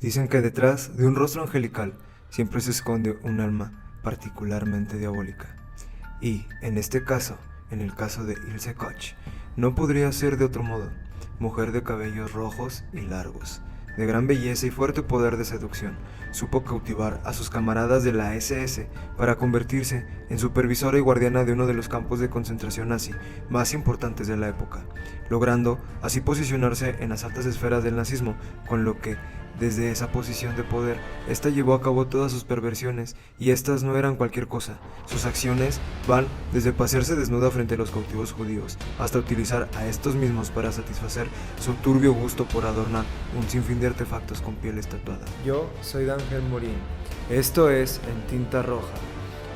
Dicen que detrás de un rostro angelical siempre se esconde un alma particularmente diabólica. Y, en este caso, en el caso de Ilse Koch, no podría ser de otro modo. Mujer de cabellos rojos y largos, de gran belleza y fuerte poder de seducción, supo cautivar a sus camaradas de la SS para convertirse en supervisora y guardiana de uno de los campos de concentración nazi más importantes de la época, logrando así posicionarse en las altas esferas del nazismo, con lo que, desde esa posición de poder, esta llevó a cabo todas sus perversiones, y estas no eran cualquier cosa. Sus acciones van desde pasearse desnuda frente a los cautivos judíos, hasta utilizar a estos mismos para satisfacer su turbio gusto por adornar un sinfín de artefactos con pieles tatuadas. Yo soy D'Ángel Morín, esto es En Tinta Roja,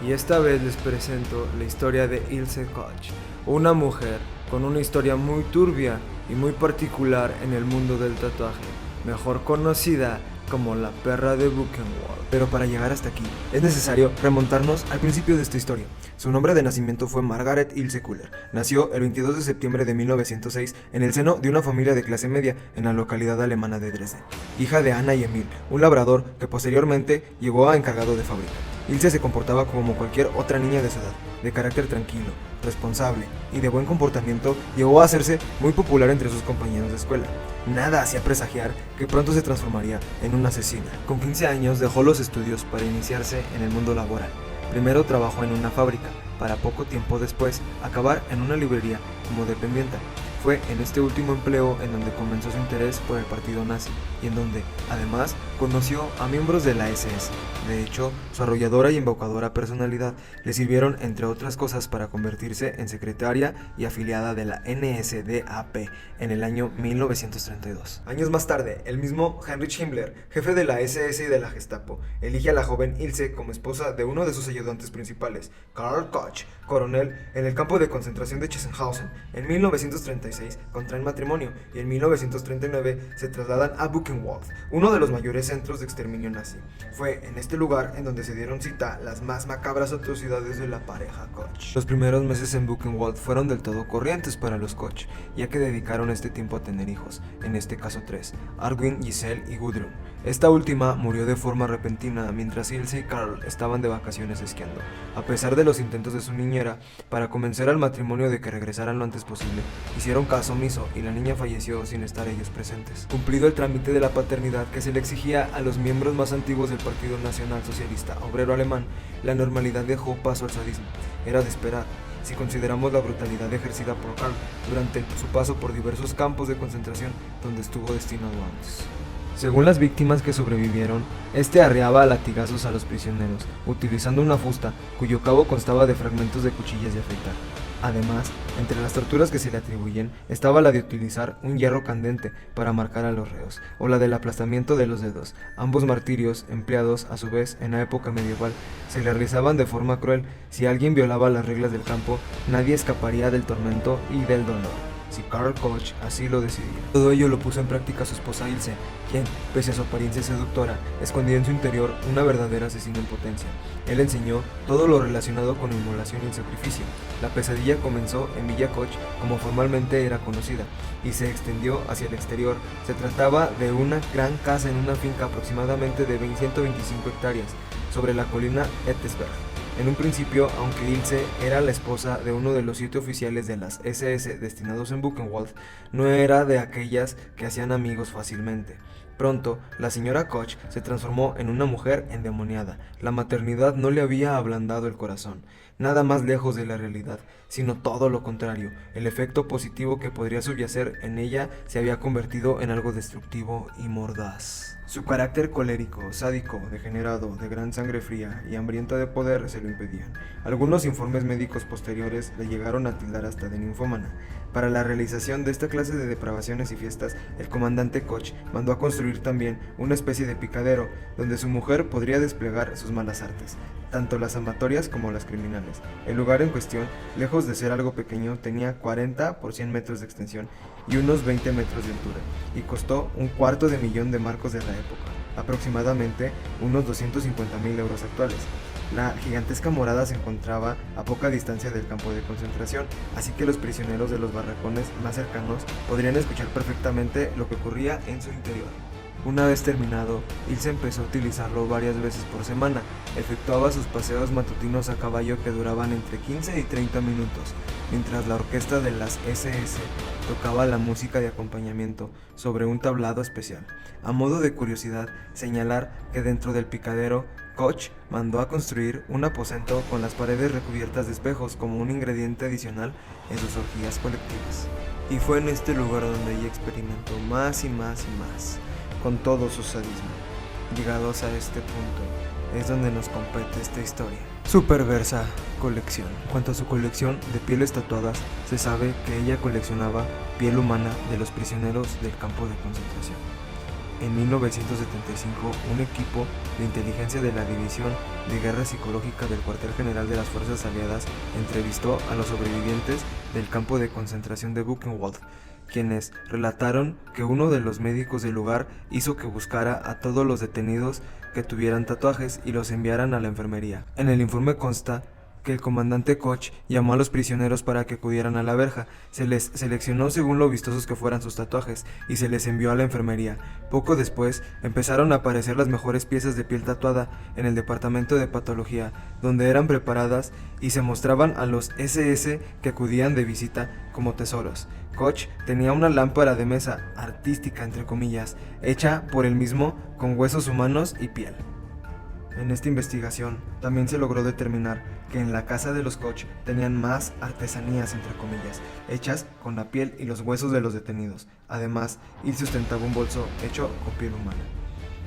y esta vez les presento la historia de Ilse Koch, una mujer con una historia muy turbia y muy particular en el mundo del tatuaje, mejor conocida como la perra de Buchenwald. Pero para llegar hasta aquí, es necesario remontarnos al principio de esta historia. Su nombre de nacimiento fue Margaret Ilse Kuller. Nació el 22 de septiembre de 1906 en el seno de una familia de clase media en la localidad alemana de Dresden. Hija de Anna y Emil, un labrador que posteriormente llegó a encargado de fábrica. Ilse se comportaba como cualquier otra niña de su edad, de carácter tranquilo, responsable y de buen comportamiento. Llegó a hacerse muy popular entre sus compañeros de escuela. Nada hacía presagiar que pronto se transformaría en una asesina. Con 15 años dejó los estudios para iniciarse en el mundo laboral. Primero trabajó en una fábrica, para poco tiempo después acabar en una librería como dependienta. Fue en este último empleo en donde comenzó su interés por el partido nazi y en donde, además, conoció a miembros de la SS. De hecho, su arrolladora y embaucadora personalidad le sirvieron, entre otras cosas, para convertirse en secretaria y afiliada de la NSDAP en el año 1932. Años más tarde, el mismo Heinrich Himmler, jefe de la SS y de la Gestapo, elige a la joven Ilse como esposa de uno de sus ayudantes principales, Karl Koch, coronel en el campo de concentración de Chessenhausen. En 1936 contraen matrimonio y en 1939 se trasladan a Buchenwald, uno de los mayores centros de exterminio nazi. Fue en este lugar en donde se dieron cita las más macabras atrocidades de la pareja Koch. Los primeros meses en Buchenwald fueron del todo corrientes para los Koch, ya que dedicaron este tiempo a tener hijos, en este caso 3, Arwin, Giselle y Gudrun. Esta última murió de forma repentina mientras Ilse y Karl estaban de vacaciones esquiando. A pesar de los intentos de su niñera para convencer al matrimonio de que regresaran lo antes posible, hicieron caso omiso y la niña falleció sin estar ellos presentes. Cumplido el trámite de la paternidad que se le exigía a los miembros más antiguos del Partido Nacional Socialista Obrero Alemán, la normalidad dejó paso al sadismo. Era de esperar, si consideramos la brutalidad ejercida por Karl durante su paso por diversos campos de concentración donde estuvo destinado antes. Según las víctimas que sobrevivieron, este arreaba a latigazos a los prisioneros, utilizando una fusta cuyo cabo constaba de fragmentos de cuchillas de afeitar. Además, entre las torturas que se le atribuyen estaba la de utilizar un hierro candente para marcar a los reos, o la del aplastamiento de los dedos. Ambos martirios, empleados a su vez en la época medieval, se le realizaban de forma cruel. Si alguien violaba las reglas del campo, nadie escaparía del tormento y del dolor, si Karl Koch así lo decidía. Todo ello lo puso en práctica su esposa Ilse, quien, pese a su apariencia seductora, escondía en su interior una verdadera asesina en potencia. Él enseñó todo lo relacionado con inmolación y sacrificio. La pesadilla comenzó en Villa Koch, como formalmente era conocida, y se extendió hacia el exterior. Se trataba de una gran casa en una finca aproximadamente de 125 hectáreas, sobre la colina Ettesberg. En un principio, aunque Ilse era la esposa de uno de los 7 oficiales de las SS destinados en Buchenwald, no era de aquellas que hacían amigos fácilmente. Pronto, la señora Koch se transformó en una mujer endemoniada. La maternidad no le había ablandado el corazón, nada más lejos de la realidad, sino todo lo contrario. El efecto positivo que podría subyacer en ella se había convertido en algo destructivo y mordaz. Su carácter colérico, sádico, degenerado, de gran sangre fría y hambrienta de poder se lo impedían. Algunos informes médicos posteriores le llegaron a tildar hasta de ninfómana. Para la realización de esta clase de depravaciones y fiestas, el comandante Koch mandó a construir también una especie de picadero, donde su mujer podría desplegar sus malas artes, tanto las amatorias como las criminales. El lugar en cuestión, lejos de ser algo pequeño, tenía 40 por 100 metros de extensión y unos 20 metros de altura, y costó $250,000 de marcos de la época, aproximadamente unos 250,000 euros actuales. La gigantesca morada se encontraba a poca distancia del campo de concentración, así que los prisioneros de los barracones más cercanos podrían escuchar perfectamente lo que ocurría en su interior. Una vez terminado, Ilse empezó a utilizarlo varias veces por semana. Efectuaba sus paseos matutinos a caballo que duraban entre 15 y 30 minutos, mientras la orquesta de las SS tocaba la música de acompañamiento sobre un tablado especial. A modo de curiosidad, señalar que dentro del picadero, Koch mandó a construir un aposento con las paredes recubiertas de espejos como un ingrediente adicional en sus orgías colectivas. Y fue en este lugar donde ella experimentó más y más y más, con todo su sadismo. Llegados a este punto, es donde nos compete esta historia. Su perversa colección. En cuanto a su colección de pieles tatuadas, se sabe que ella coleccionaba piel humana de los prisioneros del campo de concentración. En 1975, un equipo de inteligencia de la División de Guerra Psicológica del Cuartel General de las Fuerzas Aliadas entrevistó a los sobrevivientes del campo de concentración de Buchenwald, quienes relataron que uno de los médicos del lugar hizo que buscara a todos los detenidos que tuvieran tatuajes y los enviaran a la enfermería. En el informe consta que el comandante Koch llamó a los prisioneros para que acudieran a la verja, se les seleccionó según lo vistosos que fueran sus tatuajes y se les envió a la enfermería. Poco después empezaron a aparecer las mejores piezas de piel tatuada en el departamento de patología, donde eran preparadas y se mostraban a los SS que acudían de visita como tesoros. Koch tenía una lámpara de mesa, artística entre comillas, hecha por él mismo con huesos humanos y piel. En esta investigación también se logró determinar que en la casa de los Koch tenían más artesanías entre comillas, hechas con la piel y los huesos de los detenidos. Además, Ilse ostentaba un bolso hecho con piel humana.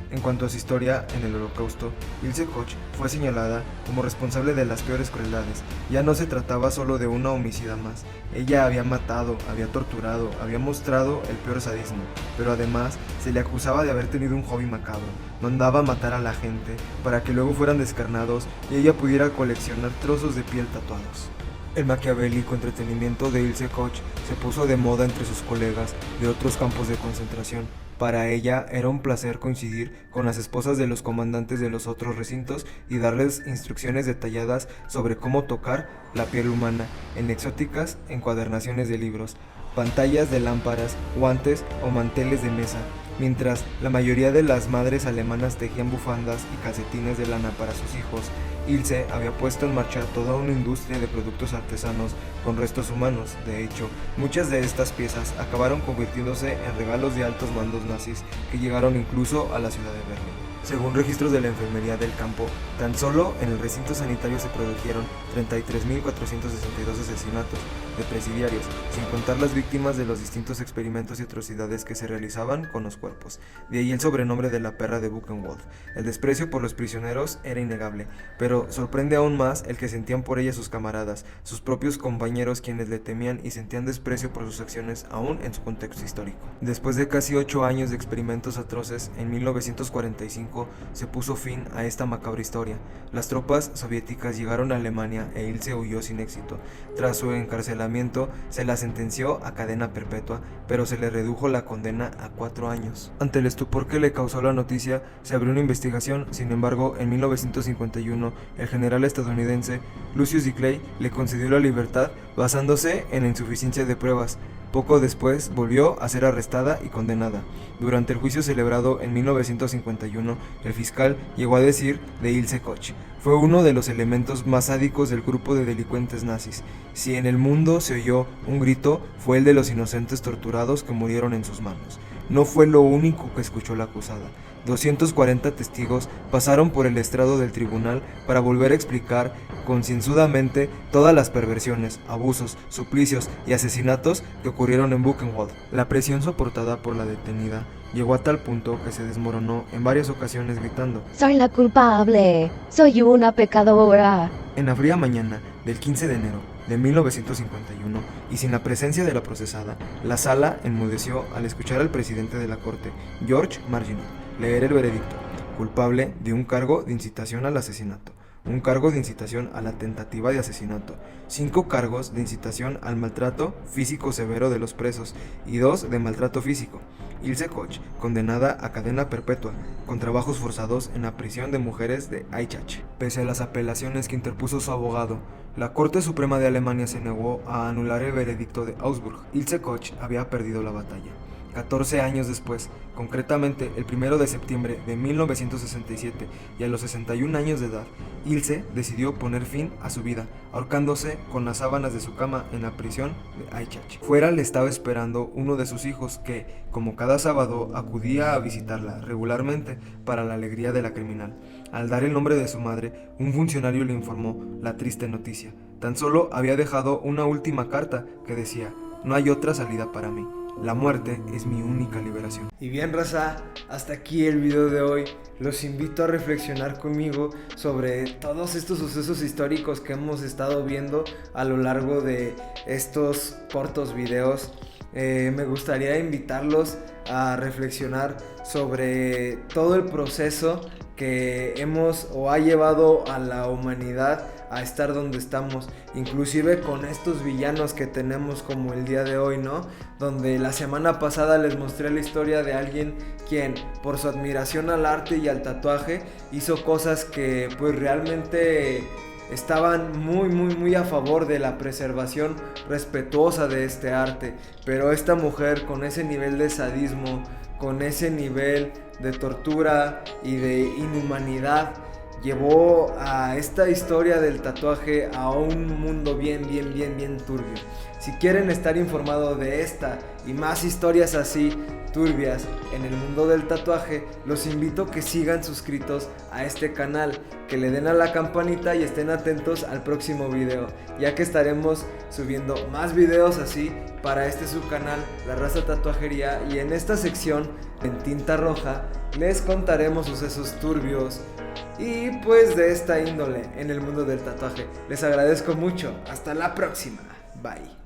En cuanto a su historia en el Holocausto, Ilse Koch fue señalada como responsable de las peores crueldades. Ya no se trataba solo de una homicida más. Ella había matado, había torturado, había mostrado el peor sadismo, pero además se le acusaba de haber tenido un hobby macabro. Mandaba a matar a la gente para que luego fueran descarnados y ella pudiera coleccionar trozos de piel tatuados. El maquiavélico entretenimiento de Ilse Koch se puso de moda entre sus colegas de otros campos de concentración. Para ella era un placer coincidir con las esposas de los comandantes de los otros recintos y darles instrucciones detalladas sobre cómo tocar la piel humana en exóticas encuadernaciones de libros, pantallas de lámparas, guantes o manteles de mesa, mientras la mayoría de las madres alemanas tejían bufandas y calcetines de lana para sus hijos. Ilse había puesto en marcha toda una industria de productos artesanos con restos humanos. De hecho, muchas de estas piezas acabaron convirtiéndose en regalos de altos mandos nazis que llegaron incluso a la ciudad de Berlín. Según registros de la enfermería del campo, tan solo en el recinto sanitario se produjeron 33.462 asesinatos de presidiarios, sin contar las víctimas de los distintos experimentos y atrocidades que se realizaban con los cuerpos. De ahí el sobrenombre de la perra de Buchenwald. El desprecio por los prisioneros era innegable, pero sorprende aún más el que sentían por ella sus camaradas, sus propios compañeros, quienes le temían y sentían desprecio por sus acciones aún en su contexto histórico. Después de casi 8 años de experimentos atroces, en 1945 se puso fin a esta macabra historia. Las tropas soviéticas llegaron a Alemania e Ilse huyó sin éxito. Tras su encarcelamiento se la sentenció a cadena perpetua, pero se le redujo la condena a 4 años. Ante el estupor que le causó la noticia, se abrió una investigación. Sin embargo, en 1951, el general estadounidense Lucius D. Clay le concedió la libertad basándose en la insuficiencia de pruebas. Poco después volvió a ser arrestada y condenada. Durante el juicio celebrado en 1951, el fiscal llegó a decir de Ilse Koch: fue uno de los elementos más sádicos del grupo de delincuentes nazis. Si en el mundo se oyó un grito, fue el de los inocentes torturados que murieron en sus manos. No fue lo único que escuchó la acusada. 240 testigos pasaron por el estrado del tribunal para volver a explicar concienzudamente todas las perversiones, abusos, suplicios y asesinatos que ocurrieron en Buchenwald. La presión soportada por la detenida llegó a tal punto que se desmoronó en varias ocasiones gritando: "Soy la culpable, soy una pecadora". En la fría mañana del 15 de enero de 1951, y sin la presencia de la procesada, la sala enmudeció al escuchar al presidente de la corte, George Marginot, leer el veredicto: culpable de un cargo de incitación al asesinato, un cargo de incitación a la tentativa de asesinato, 5 cargos de incitación al maltrato físico severo de los presos y 2 de maltrato físico. Ilse Koch, condenada a cadena perpetua, con trabajos forzados en la prisión de mujeres de Eichach. Pese a las apelaciones que interpuso su abogado, la Corte Suprema de Alemania se negó a anular el veredicto de Augsburg. Ilse Koch había perdido la batalla. 14 años después, concretamente el 1 de septiembre de 1967, y a los 61 años de edad, Ilse decidió poner fin a su vida, ahorcándose con las sábanas de su cama en la prisión de Eichach. Fuera le estaba esperando uno de sus hijos que, como cada sábado, acudía a visitarla regularmente para la alegría de la criminal. Al dar el nombre de su madre, un funcionario le informó la triste noticia. Tan solo había dejado una última carta que decía: "No hay otra salida para mí. La muerte es mi única liberación". Y bien, raza, hasta aquí el video de hoy. Los invito a reflexionar conmigo sobre todos estos sucesos históricos que hemos estado viendo a lo largo de estos cortos videos. Me gustaría invitarlos a reflexionar sobre todo el proceso que hemos o ha llevado a la humanidad a estar donde estamos, inclusive con estos villanos que tenemos como el día de hoy, ¿no? Donde la semana pasada les mostré la historia de alguien quien, por su admiración al arte y al tatuaje, hizo cosas que pues realmente estaban muy a favor de la preservación respetuosa de este arte. Pero esta mujer, con ese nivel de sadismo, con ese nivel de tortura y de inhumanidad, llevó a esta historia del tatuaje a un mundo bien turbio. Si quieren estar informados de esta y más historias así turbias en el mundo del tatuaje, los invito a que sigan suscritos a este canal, que le den a la campanita y estén atentos al próximo video, ya que estaremos subiendo más videos así para este subcanal, La Raza Tatuajería, y en esta sección en tinta roja les contaremos sucesos turbios y pues de esta índole en el mundo del tatuaje. Les agradezco mucho, hasta la próxima, bye.